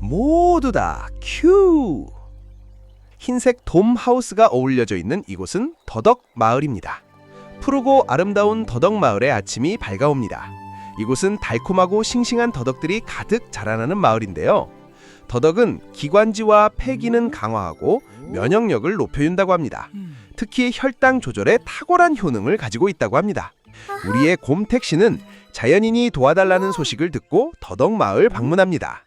모두 다 큐! 흰색 돔 하우스가 어울려져 있는 이곳은 더덕 마을입니다. 푸르고 아름다운 더덕 마을의 아침이 밝아옵니다. 이곳은 달콤하고 싱싱한 더덕들이 가득 자라나는 마을인데요. 더덕은 기관지와 폐 기능 강화하고 면역력을 높여준다고 합니다. 특히 혈당 조절에 탁월한 효능을 가지고 있다고 합니다. 우리의 곰택 씨는 자연인이 도와달라는 소식을 듣고 더덕 마을 방문합니다.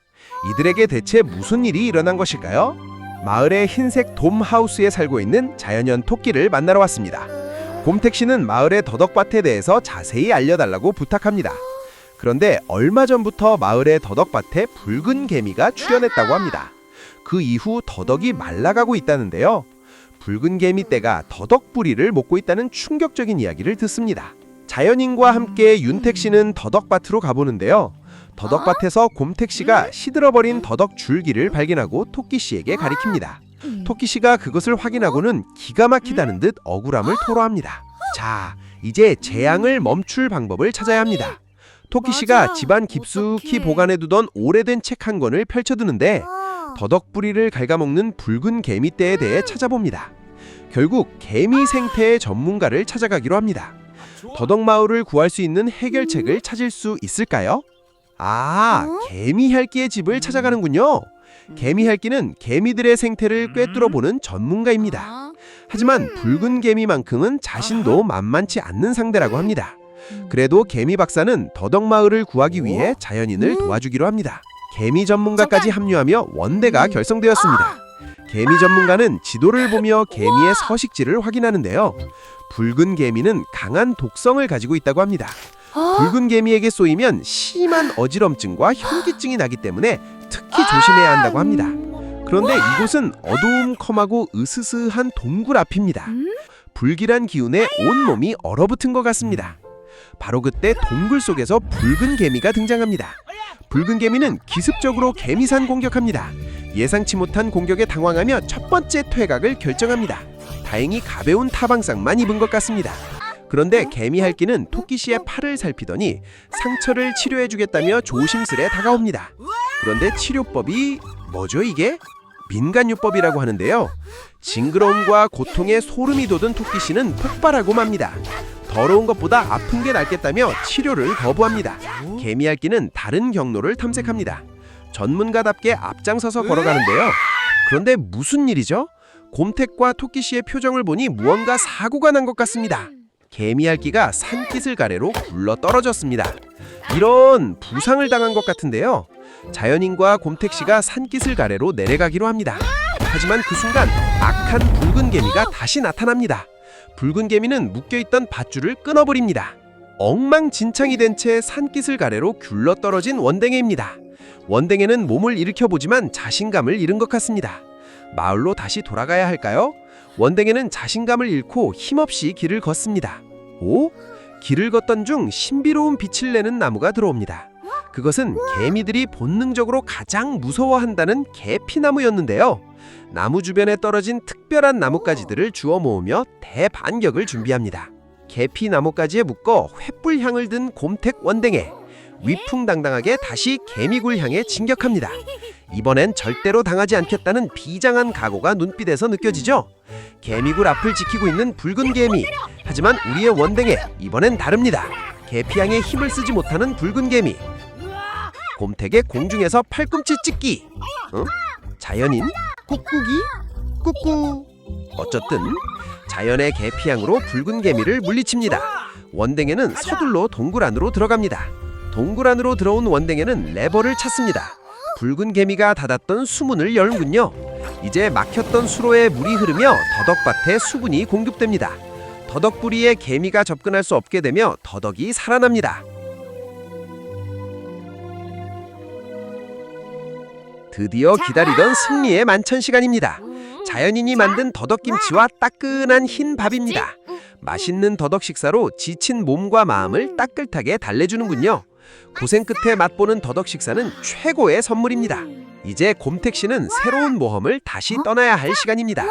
이들에게 대체 무슨 일이 일어난 것일까요? 마을의 흰색 돔 하우스에 살고 있는 자연현 토끼를 만나러 왔습니다. 곰택 씨는 마을의 더덕밭에 대해서 자세히 알려달라고 부탁합니다. 그런데 얼마 전부터 마을의 더덕밭에 붉은 개미가 출현했다고 합니다. 그 이후 더덕이 말라가고 있다는데요. 붉은 개미 떼가 더덕 뿌리를 먹고 있다는 충격적인 이야기를 듣습니다. 자연인과 함께 윤택 씨는 더덕밭으로 가보는데요. 더덕밭에서 곰택 씨가 시들어버린 더덕 줄기를 발견하고 토끼 씨에게 가리킵니다. 토끼 씨가 그것을 확인하고는 기가 막히다는 듯 억울함을 토로합니다. 자, 이제 재앙을 멈출 방법을 찾아야 합니다. 토끼 씨가 집안 깊숙이 보관해두던 오래된 책 한 권을 펼쳐두는데 더덕 뿌리를 갉아먹는 붉은 개미떼에 대해 찾아봅니다. 결국 개미 생태의 전문가를 찾아가기로 합니다. 더덕 마을을 구할 수 있는 해결책을 찾을 수 있을까요? 개미 핥기의 집을 찾아가는군요. 개미 핥기는 개미들의 생태를 꿰뚫어보는 전문가입니다. 하지만 붉은 개미만큼은 자신도 만만치 않는 상대라고 합니다. 그래도 개미 박사는 더덕 마을을 구하기 위해 자연인을 도와주기로 합니다. 개미 전문가까지 합류하며 원대가 결성되었습니다. 개미 전문가는 지도를 보며 개미의 서식지를 확인하는데요. 붉은 개미는 강한 독성을 가지고 있다고 합니다. 붉은 개미에게 쏘이면 심한 어지럼증과 현기증이 나기 때문에 특히 조심해야 한다고 합니다. 그런데 이곳은 어두움컴하고 으스스한 동굴 앞입니다. 불길한 기운에 온몸이 얼어붙은 것 같습니다. 바로 그때 동굴 속에서 붉은 개미가 등장합니다. 붉은 개미는 기습적으로 개미산 공격합니다. 예상치 못한 공격에 당황하며 첫 번째 퇴각을 결정합니다. 다행히 가벼운 타방상만 입은 것 같습니다. 그런데 개미 핥기는 토끼 씨의 팔을 살피더니 상처를 치료해주겠다며 조심스레 다가옵니다. 그런데 치료법이 뭐죠 이게? 민간요법이라고 하는데요. 징그러움과 고통에 소름이 돋은 토끼 씨는 폭발하고 맙니다. 더러운 것보다 아픈 게 낫겠다며 치료를 거부합니다. 개미 핥기는 다른 경로를 탐색합니다. 전문가답게 앞장서서 걸어가는데요. 그런데 무슨 일이죠? 곰택과 토끼 씨의 표정을 보니 무언가 사고가 난 것 같습니다. 개미 핥기가 산기슭 아래로 굴러 떨어졌습니다. 이런 부상을 당한 것 같은데요. 자연인과 곰택 씨가 산기슭 아래로 내려가기로 합니다. 하지만 그 순간 악한 붉은 개미가 다시 나타납니다. 붉은 개미는 묶여있던 밧줄을 끊어버립니다. 엉망진창이 된 채 산기슭 아래로 굴러떨어진 원댕이입니다. 원댕이는 몸을 일으켜보지만 자신감을 잃은 것 같습니다. 마을로 다시 돌아가야 할까요? 원댕이는 자신감을 잃고 힘없이 길을 걷습니다. 길을 걷던 중 신비로운 빛을 내는 나무가 들어옵니다. 그것은 개미들이 본능적으로 가장 무서워한다는 계피나무였는데요. 나무 주변에 떨어진 특별한 나뭇가지들을 주워 모으며 대반격을 준비합니다. 계피나뭇가지에 묶어 횃불 향을 든 곰택 원댕이, 위풍당당하게 다시 개미굴 향해 진격합니다. 이번엔 절대로 당하지 않겠다는 비장한 각오가 눈빛에서 느껴지죠. 개미굴 앞을 지키고 있는 붉은 개미, 하지만 우리의 원댕이 이번엔 다릅니다. 계피향에 힘을 쓰지 못하는 붉은 개미, 곰택의 공중에서 팔꿈치 찍기. 자연인? 꾹꾹이? 꾹꾹. 어쨌든 자연의 계피향으로 붉은 개미를 물리칩니다. 원댕이는 서둘러 동굴 안으로 들어갑니다. 동굴 안으로 들어온 원댕이는 레버를 찾습니다. 붉은 개미가 닫았던 수문을 열는군요. 이제 막혔던 수로에 물이 흐르며 더덕밭에 수분이 공급됩니다. 더덕 뿌리에 개미가 접근할 수 없게 되며 더덕이 살아납니다. 드디어 기다리던 승리의 만찬 시간입니다. 자연인이 만든 더덕김치와 따끈한 흰 밥입니다. 맛있는 더덕 식사로 지친 몸과 마음을 따뜻하게 달래주는군요. 고생 끝에 맛보는 더덕 식사는 최고의 선물입니다. 이제 곰택 씨는 새로운 모험을 다시 떠나야 할 시간입니다.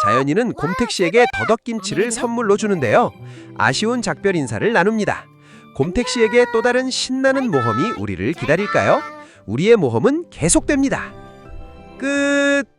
자연인은 곰택 씨에게 더덕김치를 선물로 주는데요. 아쉬운 작별 인사를 나눕니다. 곰택 씨에게 또 다른 신나는 모험이 우리를 기다릴까요? 우리의 모험은 계속됩니다. 끝.